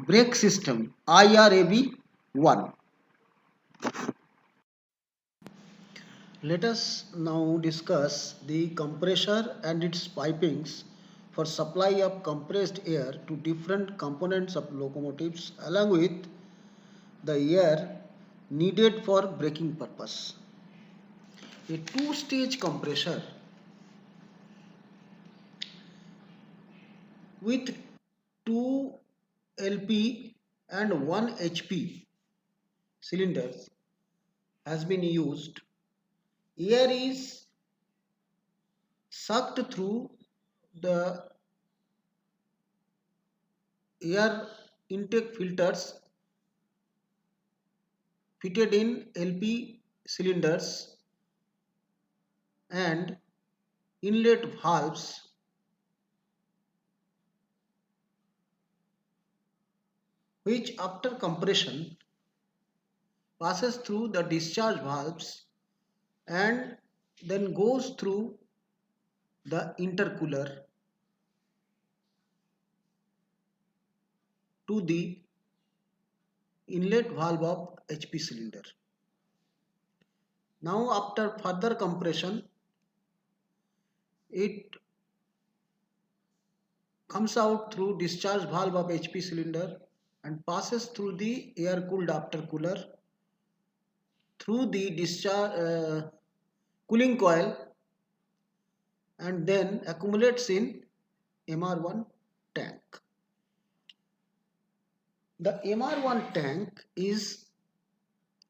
brake system IRAB 1. Let us now discuss the compressor and its pipings for supply of compressed air to different components of locomotives along with the air needed for braking purpose. A two-stage compressor with 2 LP and 1 HP cylinders has been used. Air is sucked through the air intake filters fitted in LP cylinders and inlet valves which after compression passes through the discharge valves and then goes through the intercooler to the inlet valve of HP cylinder. Now after further compression, it comes out through discharge valve of HP cylinder and passes through the air cooled aftercooler through the discharge cooling coil and then accumulates in MR1 tank. The MR1 tank is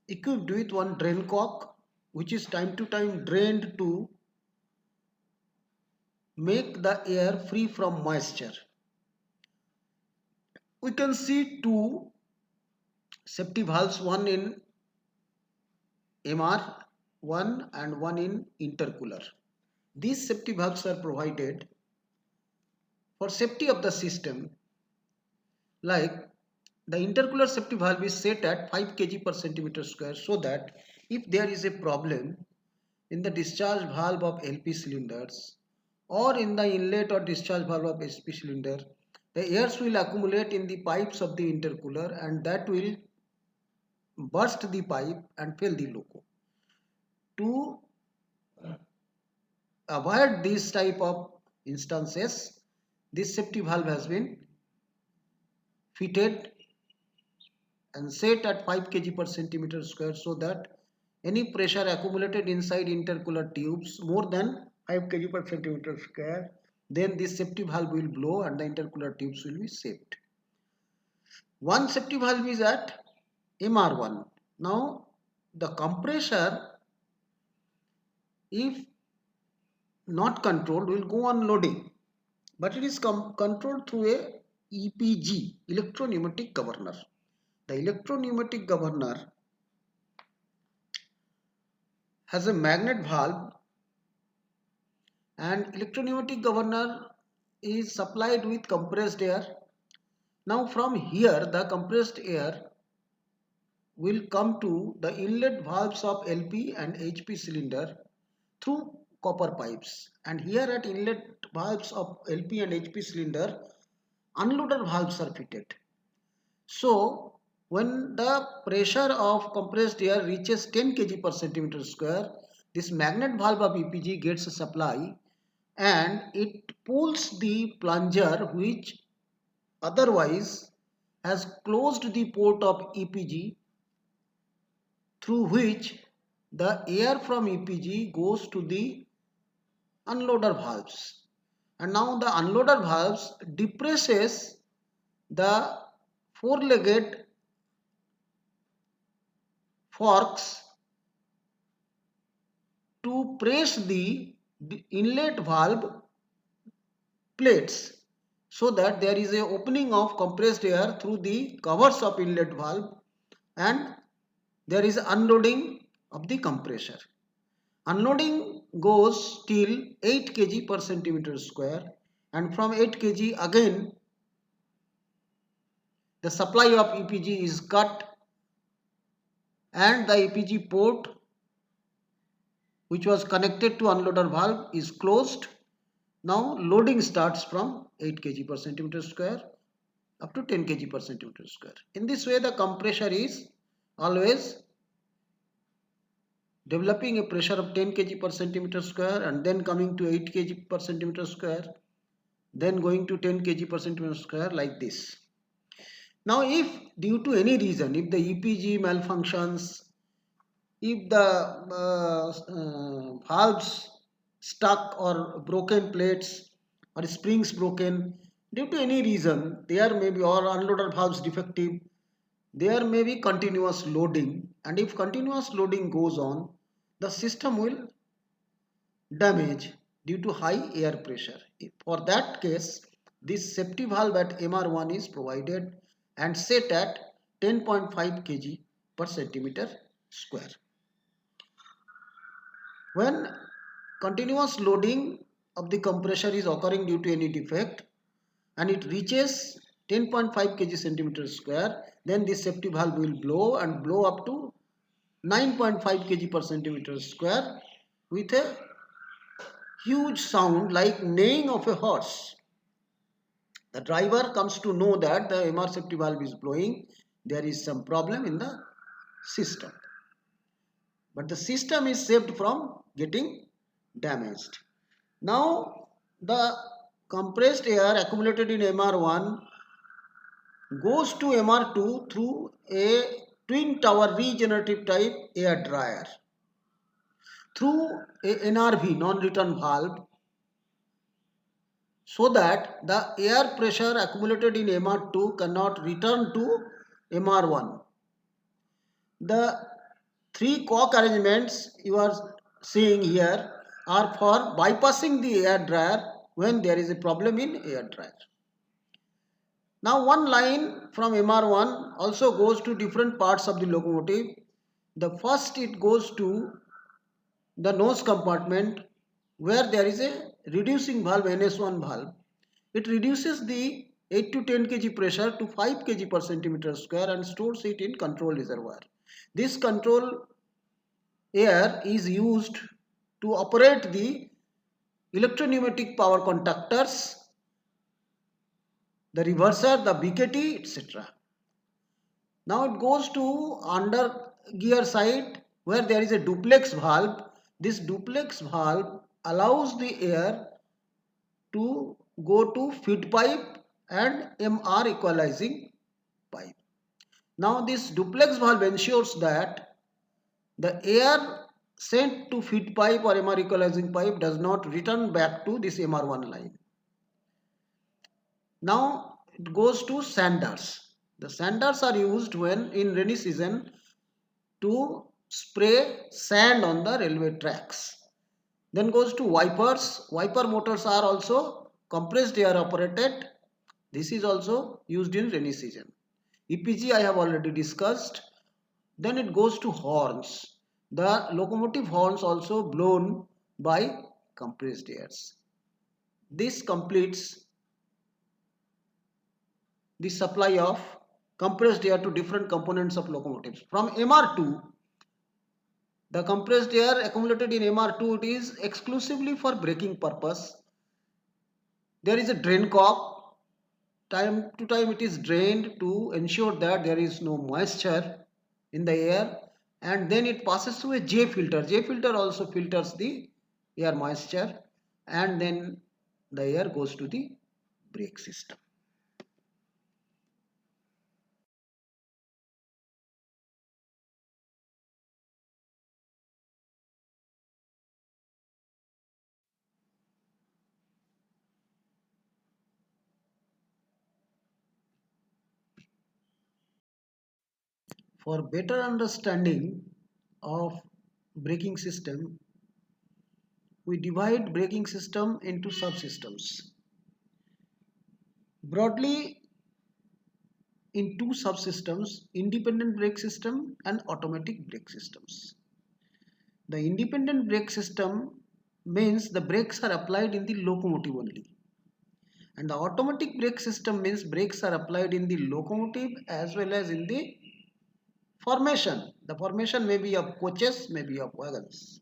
equipped with one drain cock which is time to time drained to make the air free from moisture. We can see two safety valves, one in MR1 and one in intercooler. These safety valves are provided for safety of the system, like the intercooler safety valve is set at 5 kg per centimeter square so that if there is a problem in the discharge valve of LP cylinders or in the inlet or discharge valve of HP cylinder, the airs will accumulate in the pipes of the intercooler and that will burst the pipe and fail the loco. To avoid this type of instances, this safety valve has been fitted and set at 5 kg per centimeter square so that any pressure accumulated inside intercooler tubes more than 5 kg per centimeter square, then this safety valve will blow and the intercooler tubes will be saved. One safety valve is at MR1. Now the compressor, if not controlled, will go on loading, but it is controlled through a EPG, electro-pneumatic governor. The electro-pneumatic governor has a magnet valve and electro-pneumatic governor is supplied with compressed air. Now from here the compressed air will come to the inlet valves of LP and HP cylinder through copper pipes, and here at inlet valves of LP and HP cylinder unloader valves are fitted. So when the pressure of compressed air reaches 10 kg per centimeter square, this magnet valve of EPG gets a supply and it pulls the plunger which otherwise has closed the port of EPG through which the air from EPG goes to the unloader valves. And now the unloader valves depresses the four-legged forks to press the inlet valve plates so that there is a opening of compressed air through the covers of inlet valve and there is unloading of the compressor. Unloading goes till 8 kg per centimeter square and from 8 kg again the supply of EPG is cut and the EPG port which was connected to unloader valve is closed. Now loading starts from 8 kg per centimeter square up to 10 kg per centimeter square. In this way, the compressor is always developing a pressure of 10 kg per centimeter square and then coming to 8 kg per centimeter square, then going to 10 kg per centimeter square, like this. Now, if due to any reason, if the EPG malfunctions, if the valves stuck or broken plates or springs broken, due to any reason, there may be, or unloader valves defective, there may be continuous loading, and if continuous loading goes on, the system will damage due to high air pressure. For that case, this safety valve at MR1 is provided and set at 10.5 kg per centimeter square. When continuous loading of the compressor is occurring due to any defect and it reaches 10.5 kg centimeter square, then this safety valve will blow up to 9.5 kg per centimeter square with a huge sound like neighing of a horse. The driver comes to know that the MR safety valve is blowing, there is some problem in the system. But the system is saved from getting damaged. Now the compressed air accumulated in MR1 goes to MR2 through a twin tower regenerative type air dryer through a NRV, non-return valve, so that the air pressure accumulated in MR2 cannot return to MR1. The three cock arrangements you are seeing here are for bypassing the air dryer when there is a problem in air dryer. Now one line from MR1 also goes to different parts of the locomotive. The first, it goes to the nose compartment where there is a reducing valve, NS1 valve. It reduces the 8 to 10 kg pressure to 5 kg per centimeter square and stores it in control reservoir. This control air is used to operate the electropneumatic power conductors, the reverser, the BKT, etc. Now it goes to under gear side where there is a duplex valve. This duplex valve allows the air to go to feed pipe and MR equalizing pipe. Now this duplex valve ensures that the air sent to feed pipe or MR equalizing pipe does not return back to this MR1 line. Now it goes to sanders. The sanders are used when in rainy season to spray sand on the railway tracks. Then goes to wipers. Wiper motors are also compressed air operated. This is also used in rainy season. EPG I have already discussed. Then it goes to horns. The locomotive horns also blown by compressed airs. This completes the supply of compressed air to different components of locomotives. From MR2, the compressed air accumulated in MR2, it is exclusively for braking purpose. There is a drain cock. Time to time it is drained to ensure that there is no moisture in the air, and then it passes through a J filter. J filter also filters the air moisture, and then the air goes to the brake system. For better understanding of braking system, we divide braking system into subsystems. Broadly, in two subsystems, independent brake system and automatic brake systems. The independent brake system means the brakes are applied in the locomotive only, and the automatic brake system means brakes are applied in the locomotive as well as in the formation. The formation may be of coaches, may be of wagons.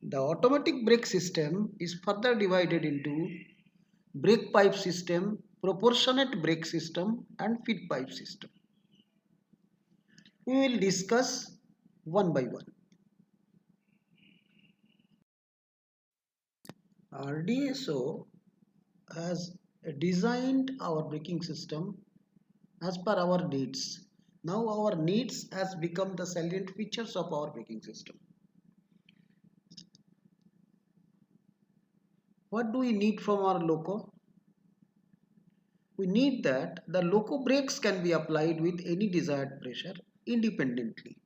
The automatic brake system is further divided into brake pipe system proportionate brake system and feed pipe system. We will discuss one by one. RDSO has designed our braking system as per our needs. Now our needs has become the salient features of our braking system. What do we need from our loco? We need that the loco brakes can be applied with any desired pressure independently.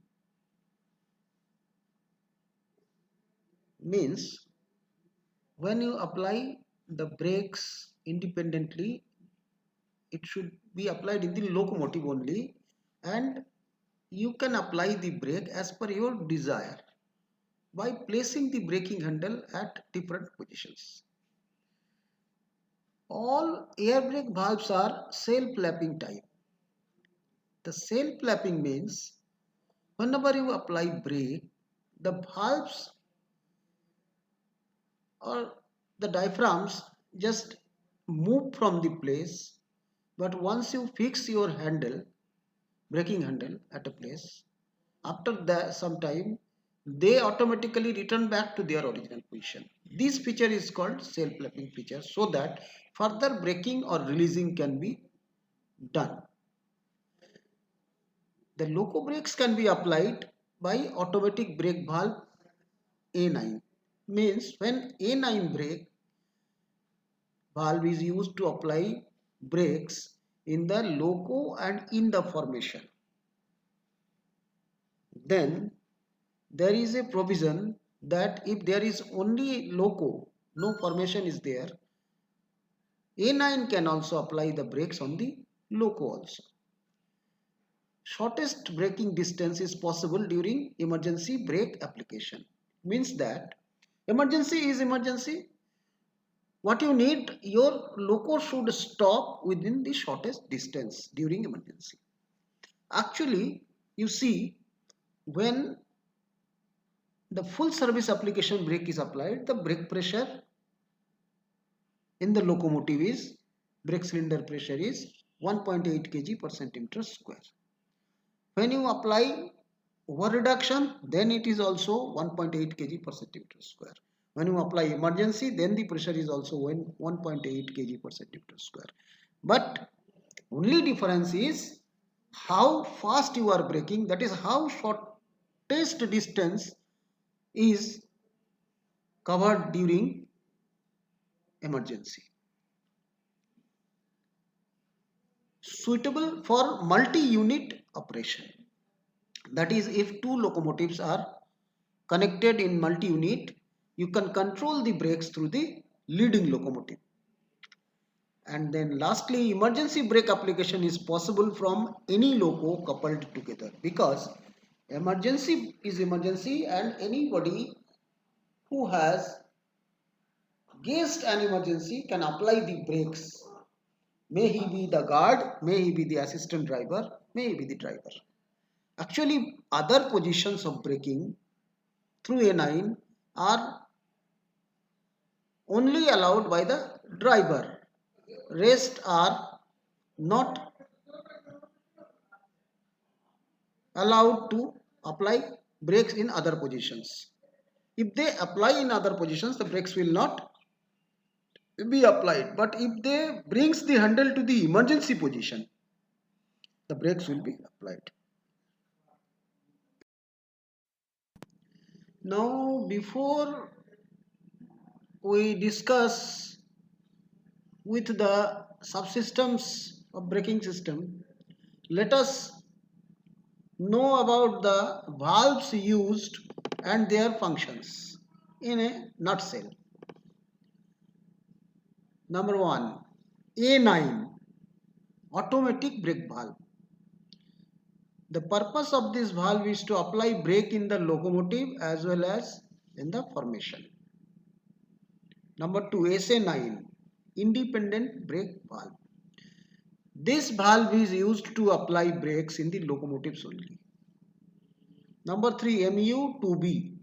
Means when you apply the brakes independently, it should be applied in the locomotive only, and you can apply the brake as per your desire by placing the braking handle at different positions. All air brake valves are self-lapping type. The self-lapping means whenever you apply brake, the valves or the diaphragms just move from the place, but once you fix your handle, braking handle at a place, after that some time they automatically return back to their original position. This feature is called self-lapping feature, so that further braking or releasing can be done. The loco brakes can be applied by automatic brake valve A9. Means when A9 brake valve is used to apply brakes in the loco and in the formation, then there is a provision that if there is only loco, no formation is there, A9 can also apply the brakes on the loco also. Shortest braking distance is possible during emergency brake application. Means that emergency is emergency. What you need, your loco should stop within the shortest distance during emergency. Actually, you see, when the full service application brake is applied, the brake pressure in the locomotive is, brake cylinder pressure is 1.8 kg per centimeter square. When you apply over reduction, then it is also 1.8 kg per centimeter square. When you apply emergency, then the pressure is also 1.8 kg per centimeter square. But only difference is how fast you are braking, that is how shortest distance is covered during emergency. Suitable for multi-unit operation. That is, if two locomotives are connected in multi-unit, you can control the brakes through the leading locomotive. And then lastly, emergency brake application is possible from any loco coupled together, because emergency is emergency and anybody who has guessed an emergency can apply the brakes. May he be the guard, may he be the assistant driver, may he be the driver. Actually, other positions of braking through A9 are only allowed by the driver. Rest are not allowed to apply brakes in other positions. If they apply in other positions, the brakes will not be applied. But if they brings the handle to the emergency position, the brakes will be applied. Now, before we discuss with the subsystems of braking system, let us know about the valves used and their functions in a nutshell. Number 1, A9, automatic brake valve. The purpose of this valve is to apply brake in the locomotive as well as in the formation. Number 2, SA9, independent brake valve. This valve is used to apply brakes in the locomotives only. Number 3, MU2B.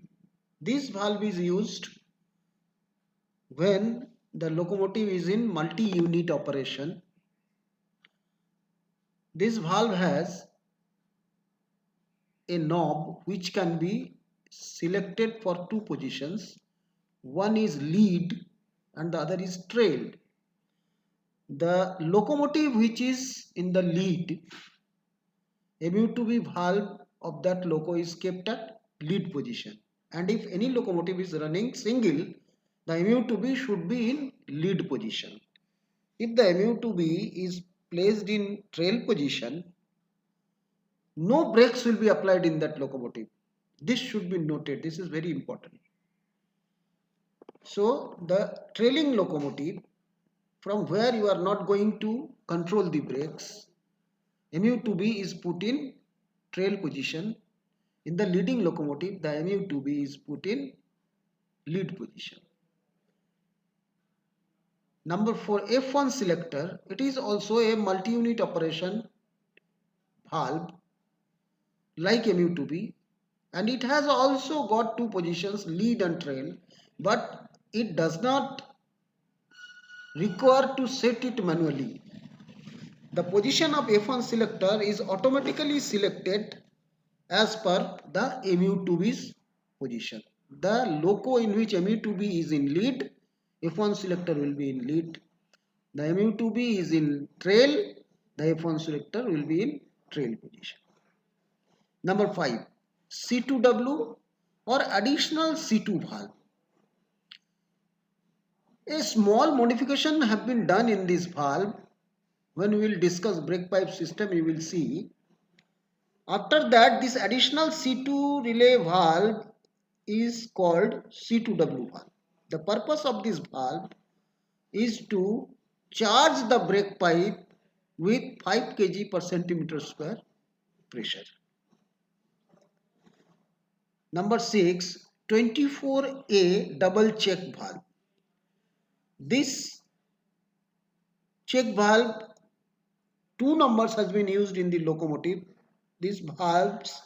This valve is used when the locomotive is in multi-unit operation This valve has a knob which can be selected for two positions. One is lead and the other is trail. The locomotive which is in the lead, MU2B valve of that loco is kept at lead position. And if any locomotive is running single, the MU2B should be in lead position. If the MU2B is placed in trail position, no brakes will be applied in that locomotive. This should be noted. This is very important. So the trailing locomotive, from where you are not going to control the brakes, MU2B is put in trail position. In the leading locomotive, the MU2B is put in lead position. Number 4, F1 selector. It is also a multi-unit operation valve like MU2B, and it has also got two positions, lead and trail, but it does not require to set it manually. The position of F1 selector is automatically selected as per the MU2B's position. The loco in which MU2B is in lead, F1 selector will be in lead. The MU2B is in trail, the F1 selector will be in trail position. Number 5, C2W or additional C2 valve. A small modification have been done in this valve. When we will discuss brake pipe system, you will see. After that, this additional C2 relay valve is called C2W valve. The purpose of this valve is to charge the brake pipe with 5 kg per centimeter square pressure. Number 6, 24A double check valve. This check valve, two numbers has been used in the locomotive. These valves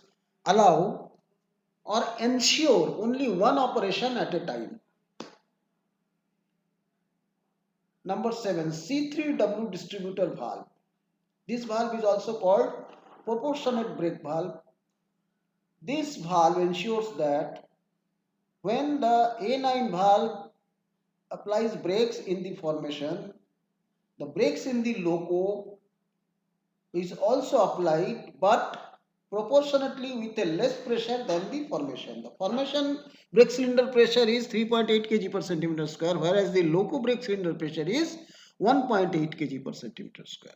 allow or ensure only one operation at a time. Number 7, C3W distributor valve. This valve is also called proportionate brake valve. This valve ensures that when the A9 valve applies brakes in the formation, the brakes in the loco is also applied, but proportionately with a less pressure than the formation. The formation brake cylinder pressure is 3.8 kg per centimeter square, whereas the loco brake cylinder pressure is 1.8 kg per centimeter square.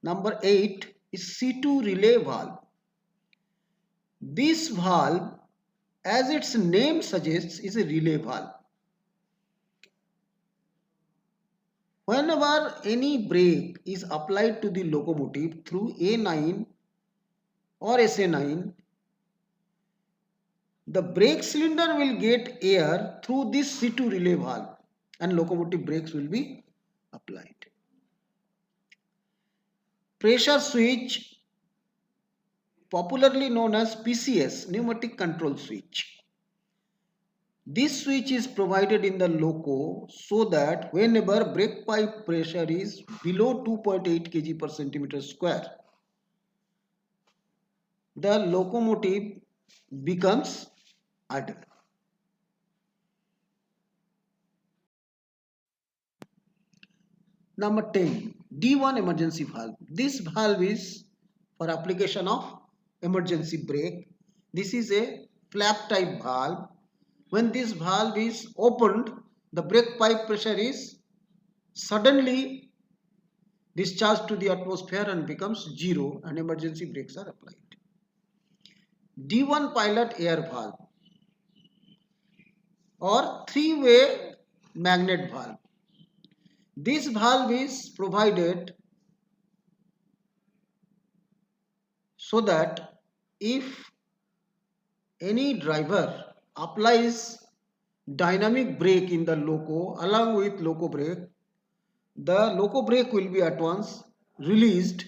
Number 8 is C2 relay valve. This valve, as its name suggests, is a relay valve. Whenever any brake is applied to the locomotive through A9 or SA9, the brake cylinder will get air through this C2 relay valve and locomotive brakes will be applied. Pressure switch, popularly known as PCS, pneumatic control switch. This switch is provided in the loco so that whenever brake pipe pressure is below 2.8 kg per centimeter square, the locomotive becomes idle. Number 10, D1 emergency valve. This valve is for application of emergency brake. This is a flap type valve. When this valve is opened, the brake pipe pressure is suddenly discharged to the atmosphere and becomes zero and emergency brakes are applied. D1 pilot air valve or three-way magnet valve. This valve is provided so that if any driver applies dynamic brake in the loco along with loco brake, the loco brake will be at once released,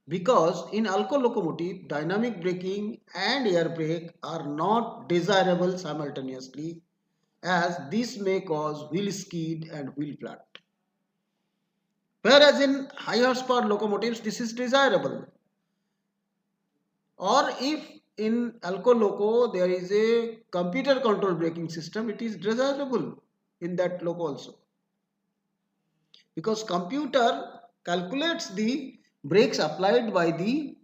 because in Alco locomotive dynamic braking and air brake are not desirable simultaneously, as this may cause wheel skid and wheel flat. Whereas in high horsepower locomotives, this is desirable. Or if in Alco Loco there is a computer control braking system, it is desirable in that loco also. Because computer calculates the brakes applied by the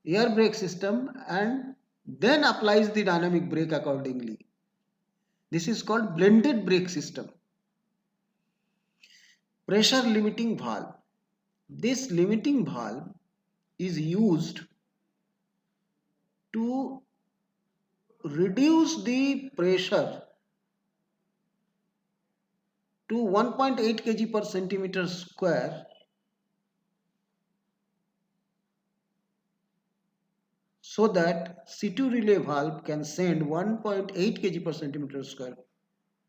air brake system and then applies the dynamic brake accordingly. This is called blended brake system. Pressure limiting valve. This limiting valve is used to reduce the pressure to 1.8 kg per centimeter square so that C2 relay valve can send 1.8 kg per centimeter square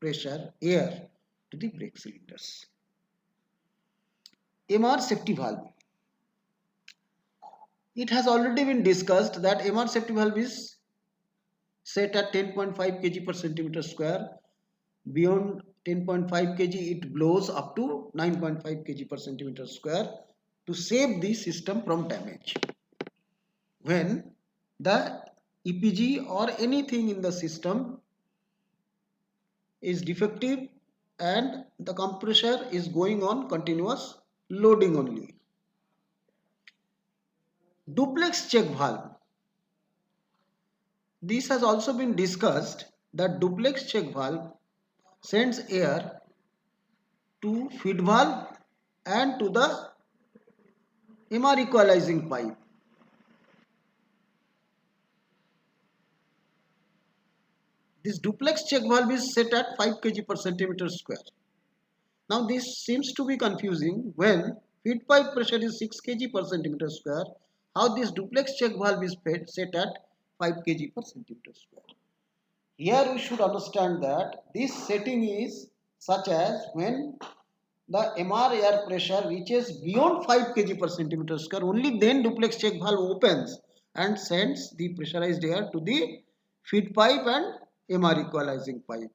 pressure air to the brake cylinders. MR safety valve. It has already been discussed that MR safety valve is set at 10.5 kg per centimeter square. Beyond 10.5 kg it blows up to 9.5 kg per centimeter square to save the system from damage. When the EPG or anything in the system is defective and the compressor is going on continuous loading only. Duplex check valve. This has also been discussed that duplex check valve sends air to feed valve and to the MR equalizing pipe. This duplex check valve is set at 5 kg per centimeter square. Now this seems to be confusing when feed pipe pressure is 6 kg per centimeter square. How this duplex check valve is set at 5 kg per centimeter square. Here we should understand that this setting is such as when the MR air pressure reaches beyond 5 kg per centimeter square, only then duplex check valve opens and sends the pressurized air to the feed pipe and MR equalizing pipe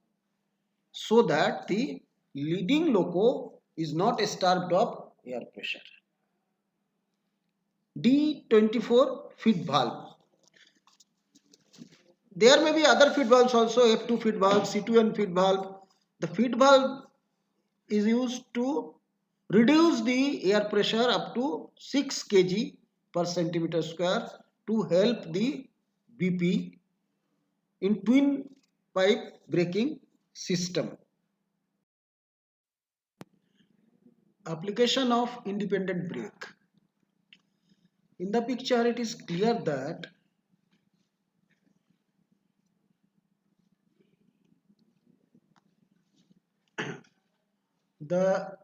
so that the leading loco is not starved of air pressure. D24 feed valve. There may be other feed valves also, F2 feed valve, C2N feed valve. The feed valve is used to reduce the air pressure up to 6 kg per centimeter square to help the BP in twin pipe braking system. Application of independent brake. In the picture it is clear that the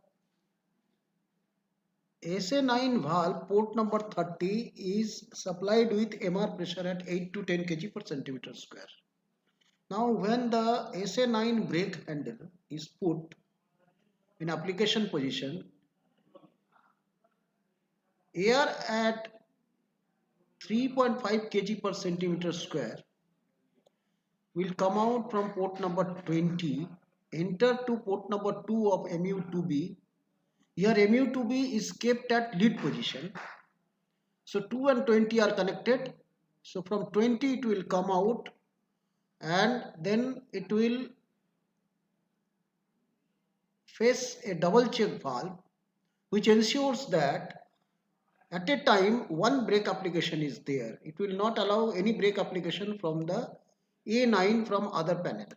SA9 valve port number 30 is supplied with MR pressure at 8 to 10 kg per centimeter square. Now when the SA9 brake handle is put in application position, air at 3.5 kg per centimeter square will come out from port number 20, enter to port number 2 of MU2B. Here MU2B is kept at lead position. So 2 and 20 are connected. So from 20 it will come out and then it will face a double check valve which ensures that at a time one brake application is there. It will not allow any brake application from the A9 from other panel.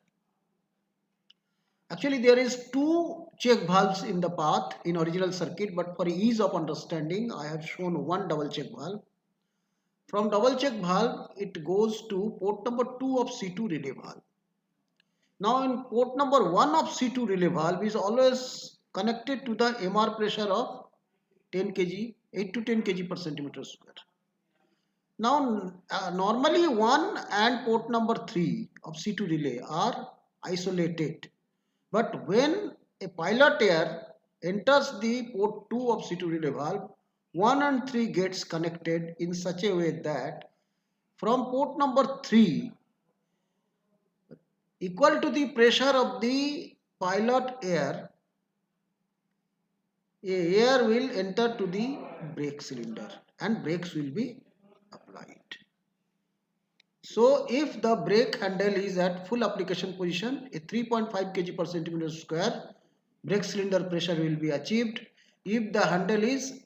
Actually there is two check valves in the path in original circuit, but for ease of understanding I have shown one double check valve. From double check valve it goes to port number 2 of C2 relay valve. Now in port number 1 of C2 relay valve is always connected to the MR pressure of 10 kg, 8 to 10 kg per centimeter square. Now normally 1 and port number 3 of C2 relay are isolated. But when a pilot air enters the port 2 of C2 relay valve, 1 and 3 gets connected in such a way that from port number 3 equal to the pressure of the pilot air air will enter to the brake cylinder and brakes will be applied. So if the brake handle is at full application position, a 3.5 kg per centimeter square brake cylinder pressure will be achieved. If the handle is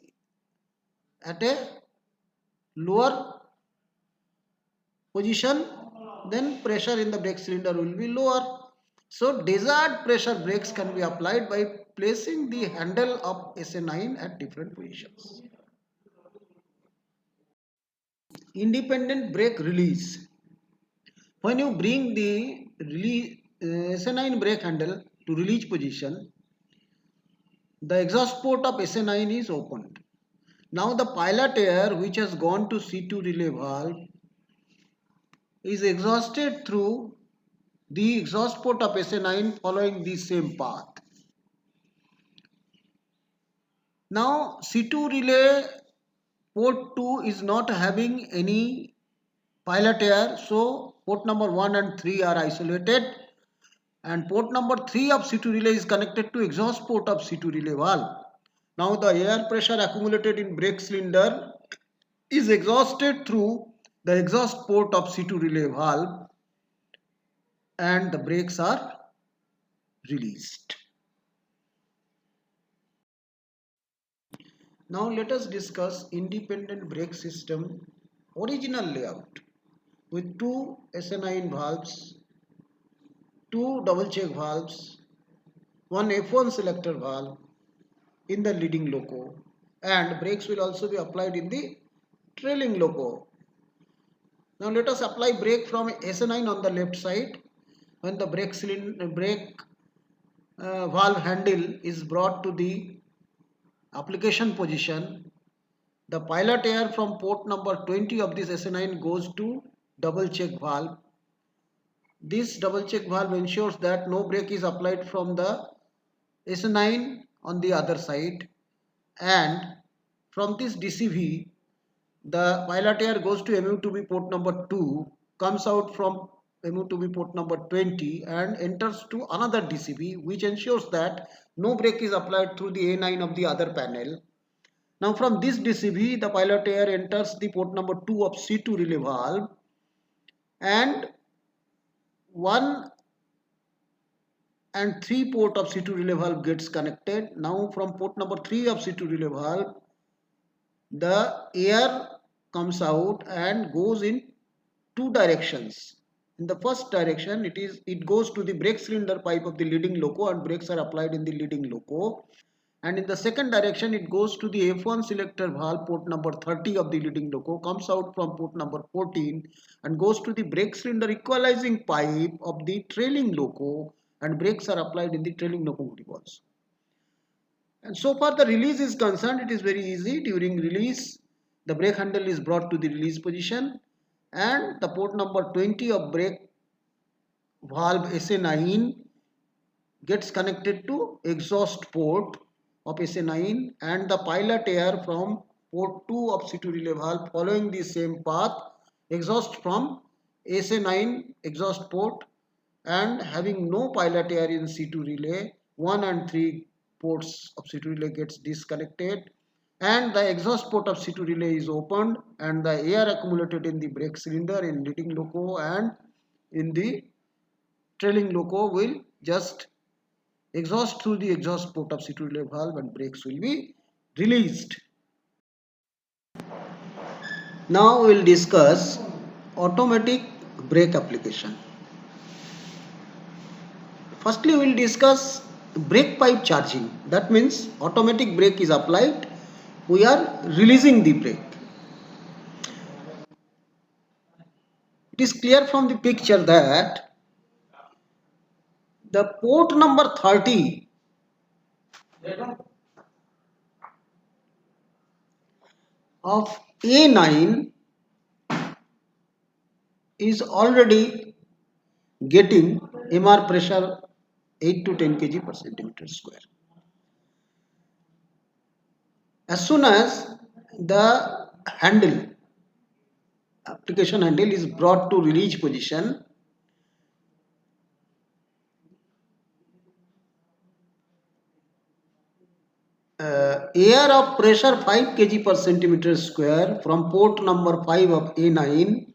at a lower position, then pressure in the brake cylinder will be lower. So desired pressure brakes can be applied by placing the handle of SA9 at different positions. Independent brake release. When you bring the SA9 brake handle to release position, the exhaust port of SA9 is opened. Now the pilot air which has gone to C2 relay valve is exhausted through the exhaust port of SA9 following the same path. Now C2 relay port 2 is not having any pilot air, so port number 1 and 3 are isolated, and port number 3 of C2 relay is connected to exhaust port of C2 relay valve. Now the air pressure accumulated in brake cylinder is exhausted through the exhaust port of C2 relay valve and the brakes are released. Now let us discuss independent brake system original layout with two SA9 valves, two double check valves, one F1 selector valve in the leading loco, and brakes will also be applied in the trailing loco. Now let us apply brake from SA9 on the left side. When the brake valve handle is brought to the application position, the pilot air from port number 20 of this SA9 goes to double check valve. This double check valve ensures that no brake is applied from the SA9 on the other side, and from this DCV the pilot air goes to MU2B port number 2, comes out from MU2B port number 20 and enters to another DCB, which ensures that no brake is applied through the A9 of the other panel. Now from this DCB the pilot air enters the port number 2 of C2 relay valve, and 1 and 3 port of C2 relay valve gets connected. Now from port number 3 of C2 relay valve the air comes out and goes in two directions. In the first direction it goes to the brake cylinder pipe of the leading loco and brakes are applied in the leading loco, and in the second direction it goes to the F1 selector valve port number 30 of the leading loco, comes out from port number 14 and goes to the brake cylinder equalizing pipe of the trailing loco, and brakes are applied in the trailing locomotive also. And so far the release is concerned, it is very easy. During release the brake handle is brought to the release position and the port number 20 of brake valve SA9 gets connected to exhaust port of SA9, and the pilot air from port 2 of C2 relay valve following the same path exhaust from SA9 exhaust port, and having no pilot air in C2 relay, 1 and 3 ports of C2 relay gets disconnected and the exhaust port of C2 relay is opened, and the air accumulated in the brake cylinder in leading loco and in the trailing loco will just exhaust through the exhaust port of C2 relay valve and brakes will be released. Now we will discuss automatic brake application. Firstly we will discuss brake pipe charging. That means automatic brake is applied, we are releasing the brake. It is clear from the picture that the port number 30 of A9 is already getting MR pressure 8 to 10 kg per centimeter square. As soon as the application handle is brought to release position, air of pressure 5 kg per centimeter square from port number 5 of A9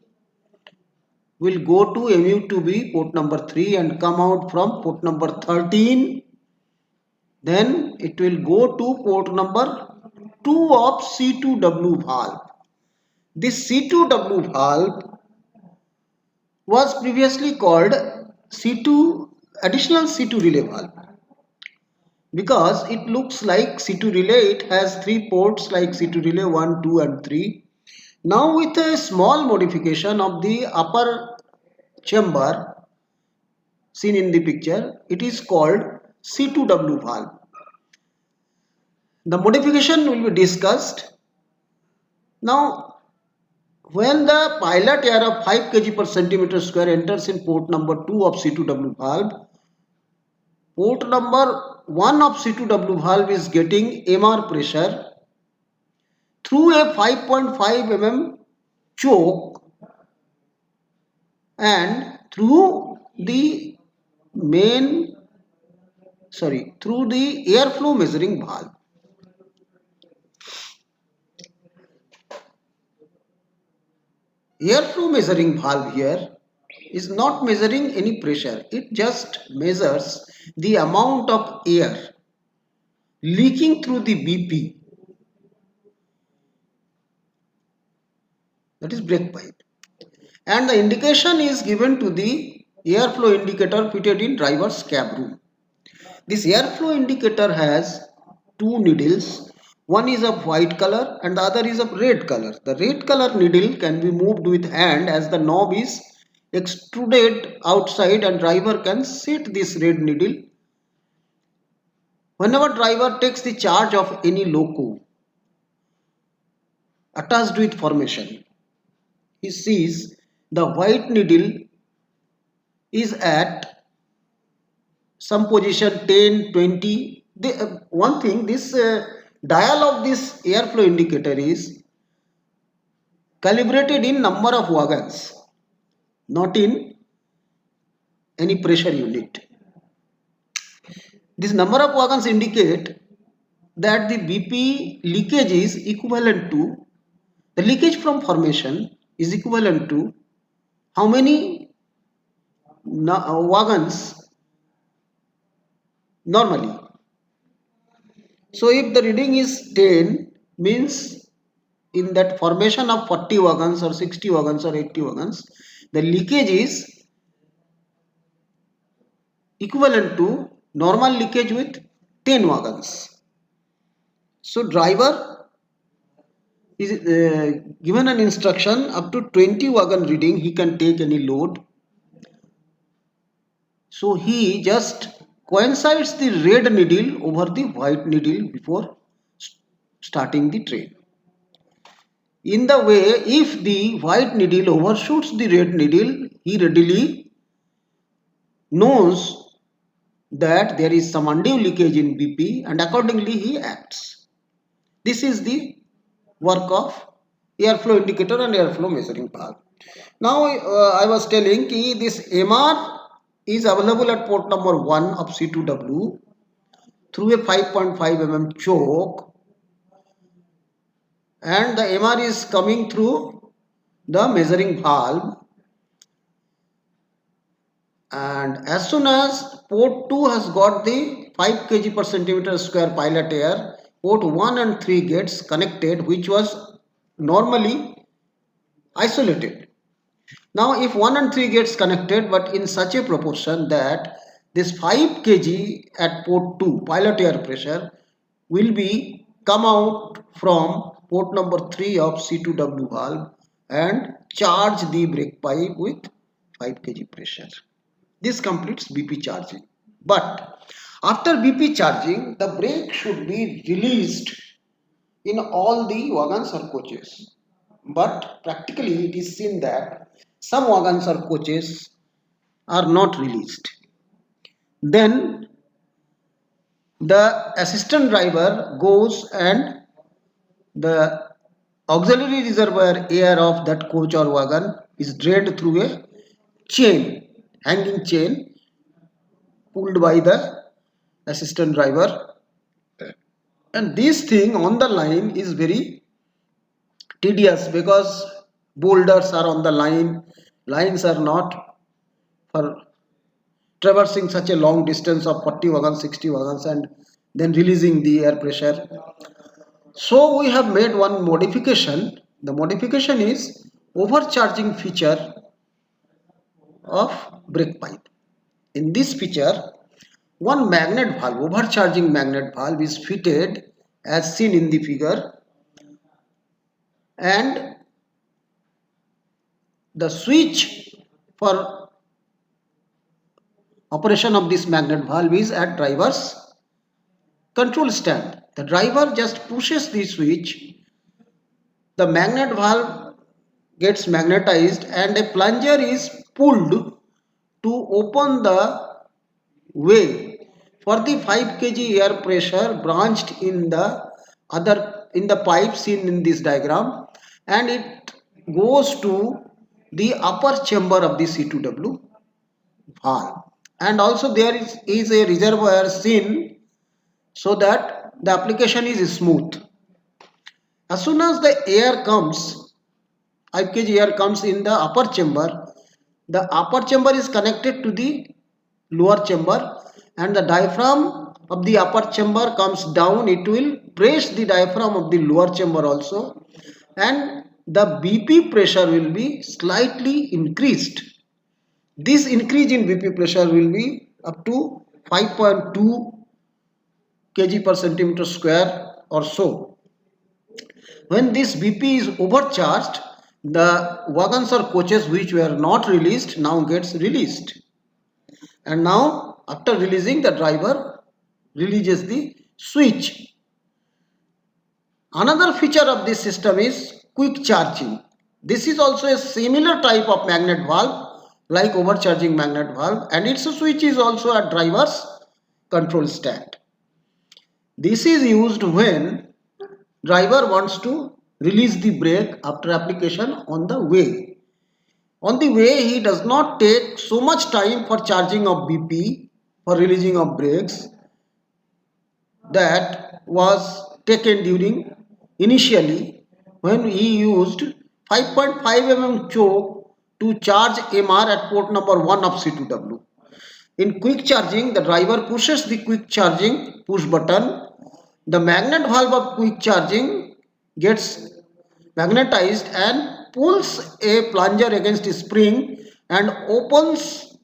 will go to MU2B port number 3 and come out from port number 13. Then it will go to port number 2 of C2W valve. This C2W valve was previously called C2 additional C2 relay valve. Because it looks like C2 relay, it has 3 ports like C2 relay 1, 2 and 3. Now with a small modification of the upper chamber seen in the picture, it is called C2W valve. The modification will be discussed. Now when the pilot air of 5 kg per centimeter square enters in port number 2 of C2W valve, port number 1 of C2W valve is getting MR pressure through a 5.5 mm choke and through the airflow measuring valve. Airflow measuring valve here is not measuring any pressure. It just measures the amount of air leaking through the BP, that is brake pipe, and the indication is given to the airflow indicator fitted in driver's cab room. This airflow indicator has 2 needles. One is of white color and the other is of red color. The red color needle can be moved with hand as the knob is extruded outside and driver can set this red needle. Whenever driver takes the charge of any loco attached with formation, he sees the white needle is at some position 10, 20. One thing, this dial of this airflow indicator is calibrated in number of wagons, not in any pressure unit. This number of wagons indicate that the BP leakage is equivalent to, the leakage from formation is equivalent to how many wagons normally. So if the reading is 10, means in that formation of 40 wagons or 60 wagons or 80 wagons, the leakage is equivalent to normal leakage with 10 wagons. So driver is given an instruction up to 20 wagon reading he can take any load. So he just coincides the red needle over the white needle before starting the train. In the way, if the white needle overshoots the red needle, he readily knows that there is some undue leakage in BP and accordingly he acts. This is the work of airflow indicator and airflow measuring valve. Now I was telling that this MR is available at port number 1 of C2W through a 5.5 mm choke, and the MR is coming through the measuring valve, and as soon as port 2 has got the 5 kg per centimeter square pilot air, port 1 and 3 gets connected, which was normally isolated. Now if 1 and 3 gets connected, but in such a proportion that this 5 kg at port 2 pilot air pressure will be come out from port number 3 of C2W valve and charge the brake pipe with 5 kg pressure. This completes BP charging. But after BP charging, the brake should be released in all the wagons or coaches. But practically it is seen that some wagons or coaches are not released. Then the assistant driver goes and the auxiliary reservoir air of that coach or wagon is drained through a chain, hanging chain pulled by the assistant driver. And this thing on the line is very tedious because boulders are on the line, lines are not for traversing such a long distance of 40 wagons, 60 wagons, and then releasing the air pressure. So we have made one modification. The modification is overcharging feature of brake pipe. In this feature, one magnet valve, overcharging magnet valve, is fitted as seen in the figure, and the switch for operation of this magnet valve is at driver's control stand. The driver just pushes the switch, the magnet valve gets magnetized, and a plunger is pulled to open the way for the 5 kg air pressure branched in the pipe seen in this diagram, and it goes to the upper chamber of the C2W valve. And also there is a reservoir seen so that the application is smooth. As soon as the air comes, 5 kg air comes in the upper chamber, the upper chamber is connected to the lower chamber, and the diaphragm of the upper chamber comes down. It will press the diaphragm of the lower chamber also, and the BP pressure will be slightly increased. This increase in BP pressure will be up to 5.2 kg per centimeter square or so. When this BP is overcharged, the wagons or coaches which were not released now gets released. And now after releasing, the driver releases the switch. Another feature of this system is quick charging. This is also a similar type of magnet valve like overcharging magnet valve, and its switch is also at driver's control stand. This is used when driver wants to release the brake after application on the way. On the way, he does not take so much time for charging of BP for releasing of brakes that was taken during initially when he used 5.5 mm choke to charge MR at port number 1 of C2W. In quick charging, the driver pushes the quick charging push button. The magnet valve of quick charging gets magnetized and pulls a plunger against a spring and opens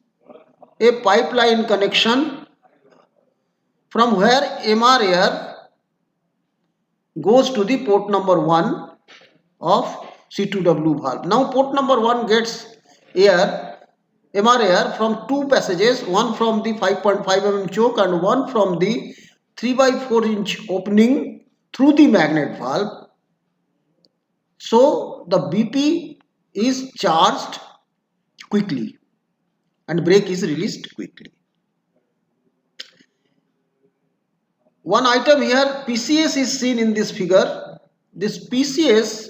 a pipeline connection from where MR air goes to the port number 1 of C2W valve. Now port number 1 gets MR air from two passages, one from the 5.5 mm choke and one from the 3 by 4 inch opening through the magnet valve. So the BP is charged quickly and brake is released quickly. One item here, PCS, is seen in this figure. This PCS,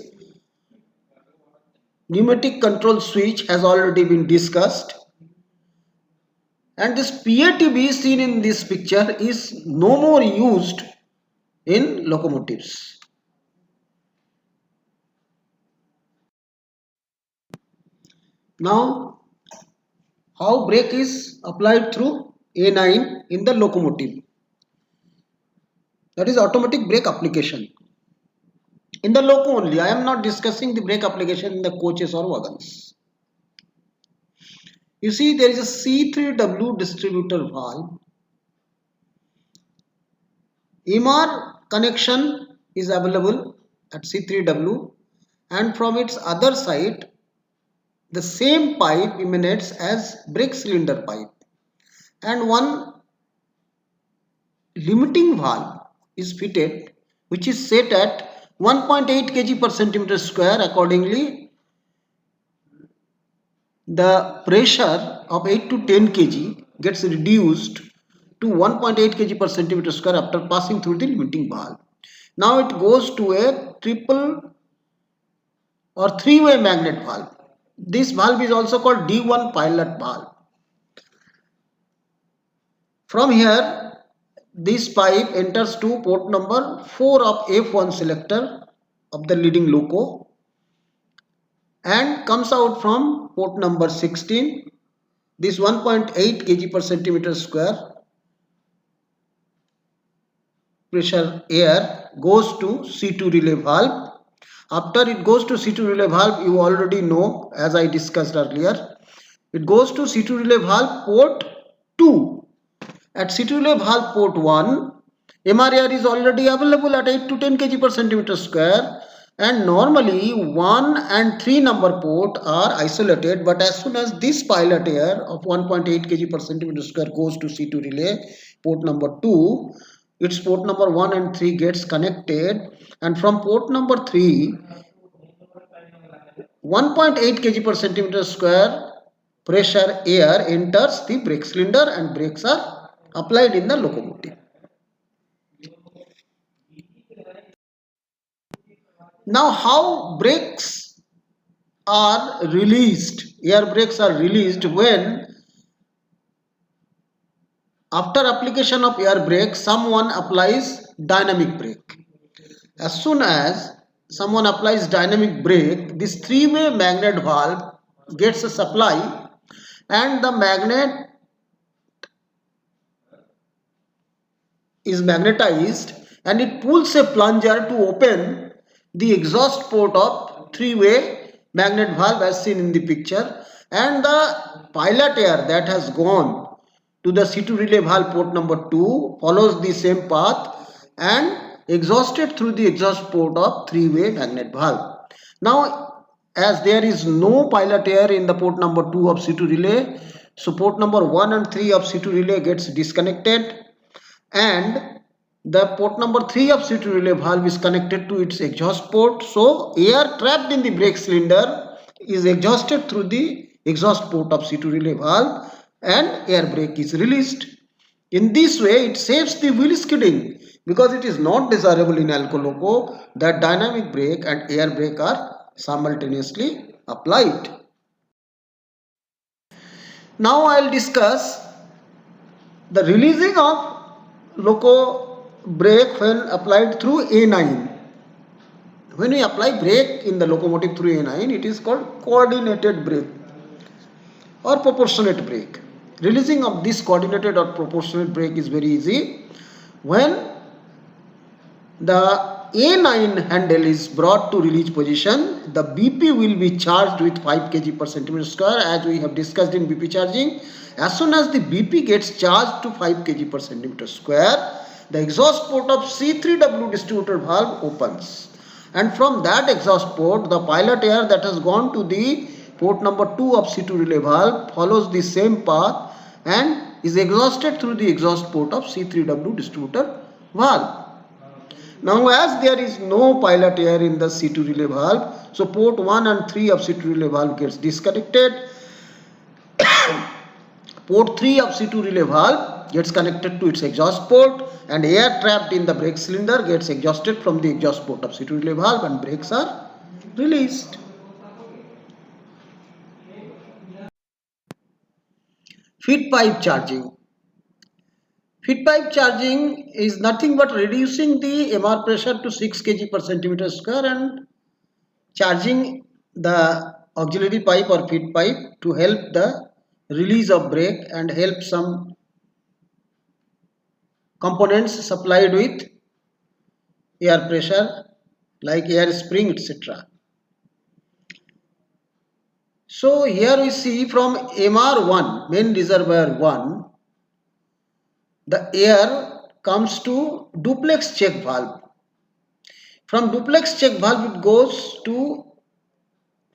pneumatic control switch, has already been discussed, and this PATB seen in this picture is no more used in locomotives. Now, how brake is applied through A9 in the locomotive? That is automatic brake application. In the loco only, I am not discussing the brake application in the coaches or wagons. You see, there is a C3W distributor valve. MR connection is available at C3W, and from its other side, the same pipe emanates as brake cylinder pipe, and one limiting valve is fitted which is set at 1.8 kg per centimeter square. Accordingly, the pressure of 8 to 10 kg gets reduced to 1.8 kg per centimeter square after passing through the limiting valve. Now it goes to a triple or three-way magnet valve. This valve is also called D1 pilot valve. From here, this pipe enters to port number 4 of F1 selector of the leading loco and comes out from port number 16. This 1.8 kg per centimeter square pressure air goes to C2 relay valve. After it goes to C2 relay valve, you already know, as I discussed earlier, it goes to C2 relay valve port 2. At C2 relay valve port 1, MR is already available at 8 to 10 kg per centimeter square, and normally 1 and 3 number port are isolated, but as soon as this pilot air of 1.8 kg per centimeter square goes to C2 relay port number 2, its port number 1 and 3 gets connected, and from port number 3, 1.8 kg per centimeter square pressure air enters the brake cylinder and brakes are applied in the locomotive. Now, how brakes are released? Air brakes are released when, after application of air brake, someone applies dynamic brake. As soon as someone applies dynamic brake, this three-way magnet valve gets a supply, and the magnet is magnetized and it pulls a plunger to open the exhaust port of three-way magnet valve as seen in the picture, and the pilot air that has gone to the C2 relay valve port number 2 follows the same path and exhausted through the exhaust port of three-way magnet valve. Now, as there is no pilot air in the port number 2 of C2 relay, so port number 1 and 3 of C2 relay gets disconnected, and the port number 3 of C2 relay valve is connected to its exhaust port. So air trapped in the brake cylinder is exhausted through the exhaust port of C2 relay valve and air brake is released. In this way, it saves the wheel skidding, because it is not desirable in Alco Loco that dynamic brake and air brake are simultaneously applied. Now I will discuss the releasing of loco brake when applied through A9. When we apply brake in the locomotive through A9, it is called coordinated brake or proportionate brake. Releasing of this coordinated or proportionate brake is very easy. When the A9 handle is brought to release position, the BP will be charged with 5 kg per centimeter square, as we have discussed in BP charging. As soon as the BP gets charged to 5 kg per centimeter square, the exhaust port of C3W distributor valve opens, and from that exhaust port, the pilot air that has gone to the port number 2 of C2 relay valve follows the same path and is exhausted through the exhaust port of C3W distributor valve. Now, as there is no pilot air in the C2 relay valve, so port 1 and 3 of C2 relay valve gets disconnected. Port 3 of C2 relay valve gets connected to its exhaust port, and air trapped in the brake cylinder gets exhausted from the exhaust port of C2 relay valve and brakes are released. Feed pipe charging. Feed pipe charging is nothing but reducing the MR pressure to 6 kg per centimeter square and charging the auxiliary pipe or feed pipe to help the release of brake and help some components supplied with air pressure like air spring, etc. So here we see from MR1, main reservoir 1, the air comes to duplex check valve. From duplex check valve it goes to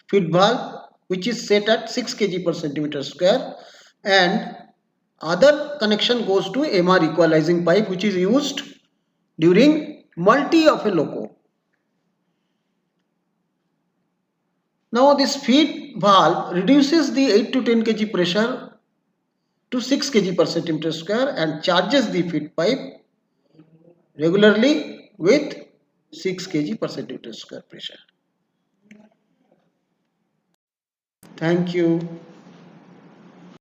feed valve, which is set at 6 kg per centimeter square, and other connection goes to MR equalizing pipe, which is used during multi of a loco. Now this feed valve reduces the 8 to 10 kg pressure to 6 kg per centimeter square and charges the feed pipe regularly with 6 kg per centimeter square pressure. Thank you.